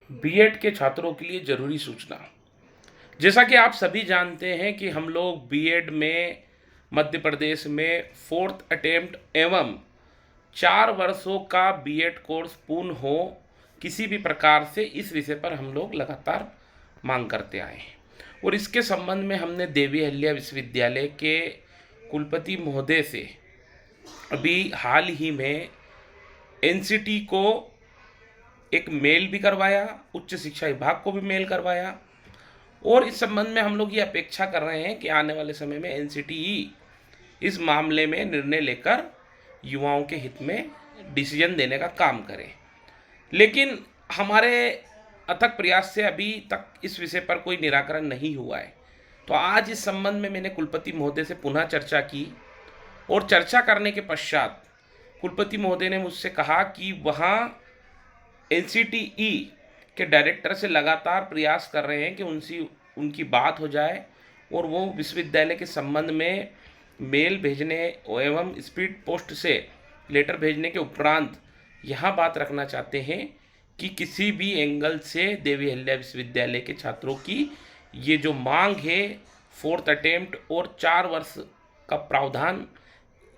BEd के छात्रों के लिए ज़रूरी सूचना। जैसा कि आप सभी जानते हैं कि हम लोग बीएड में मध्य प्रदेश में 4th अटेम्प्ट एवं 4 वर्षों का बीएड कोर्स पूर्ण हो किसी भी प्रकार से, इस विषय पर हम लोग लगातार मांग करते आए हैं। और इसके संबंध में हमने देवी अहिल्या विश्वविद्यालय के कुलपति महोदय से अभी हाल ही में एनसीटी को एक मेल भी करवाया, उच्च शिक्षा विभाग को भी मेल करवाया, और इस संबंध में हम लोग ये अपेक्षा कर रहे हैं कि आने वाले समय में एनसीटीई इस मामले में निर्णय लेकर युवाओं के हित में डिसीजन देने का काम करे। लेकिन हमारे अथक प्रयास से अभी तक इस विषय पर कोई निराकरण नहीं हुआ है। तो आज इस संबंध में मैंने कुलपति महोदय से पुनः चर्चा की, और चर्चा करने के पश्चात कुलपति महोदय ने मुझसे कहा कि वहाँ एनसीटीई के डायरेक्टर से लगातार प्रयास कर रहे हैं कि उनकी बात हो जाए, और वो विश्वविद्यालय के संबंध में मेल भेजने एवं स्पीड पोस्ट से लेटर भेजने के उपरांत यहाँ बात रखना चाहते हैं कि किसी भी एंगल से देवी अहिल्या विश्वविद्यालय के छात्रों की ये जो मांग है 4th अटेम्प्ट और 4 वर्ष का प्रावधान,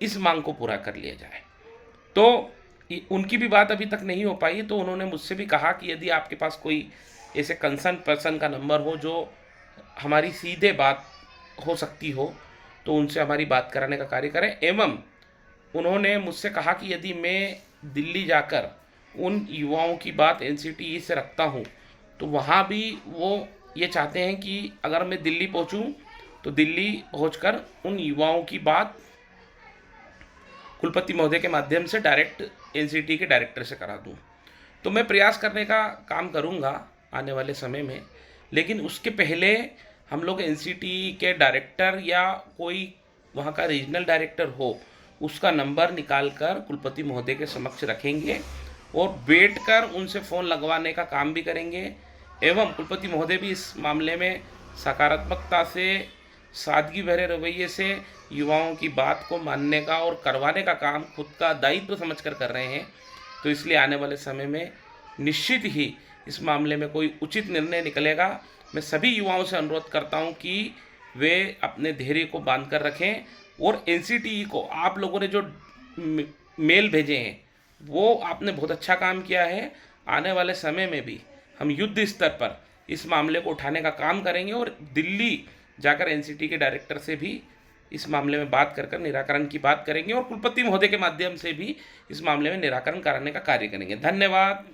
इस मांग को पूरा कर लिया जाए। तो उनकी भी बात अभी तक नहीं हो पाई, तो उन्होंने मुझसे भी कहा कि यदि आपके पास कोई ऐसे कंसर्न पर्सन का नंबर हो जो हमारी सीधे बात हो सकती हो, तो उनसे हमारी बात कराने का कार्य करें। एवं उन्होंने मुझसे कहा कि यदि मैं दिल्ली जाकर उन युवाओं की बात एनसीटीई से रखता हूँ, तो वहाँ भी वो ये चाहते हैं कि अगर मैं दिल्ली पहुँचूँ तो दिल्ली पहुँचकर उन युवाओं की बात कुलपति महोदय के माध्यम से डायरेक्ट एनसीटी के डायरेक्टर से करा दूं। तो मैं प्रयास करने का काम करूंगा आने वाले समय में, लेकिन उसके पहले हम लोग एनसीटी के डायरेक्टर या कोई वहाँ का रीजनल डायरेक्टर हो, उसका नंबर निकाल कर कुलपति महोदय के समक्ष रखेंगे और बैठकर उनसे फ़ोन लगवाने का काम भी करेंगे। एवं कुलपति महोदय भी इस मामले में सकारात्मकता से, सादगी भरे रवैये से युवाओं की बात को मानने का और करवाने का काम खुद का दायित्व समझकर कर रहे हैं। तो इसलिए आने वाले समय में निश्चित ही इस मामले में कोई उचित निर्णय निकलेगा। मैं सभी युवाओं से अनुरोध करता हूं कि वे अपने धैर्य को बांध कर रखें, और एनसीटीई को आप लोगों ने जो मेल भेजे हैं वो आपने बहुत अच्छा काम किया है। आने वाले समय में भी हम युद्ध स्तर पर इस मामले को उठाने का काम करेंगे, और दिल्ली जाकर एनसीटी के डायरेक्टर से भी इस मामले में बात कर निराकरण की बात करेंगे, और कुलपति महोदय के माध्यम से भी इस मामले में निराकरण कराने का कार्य करेंगे। धन्यवाद।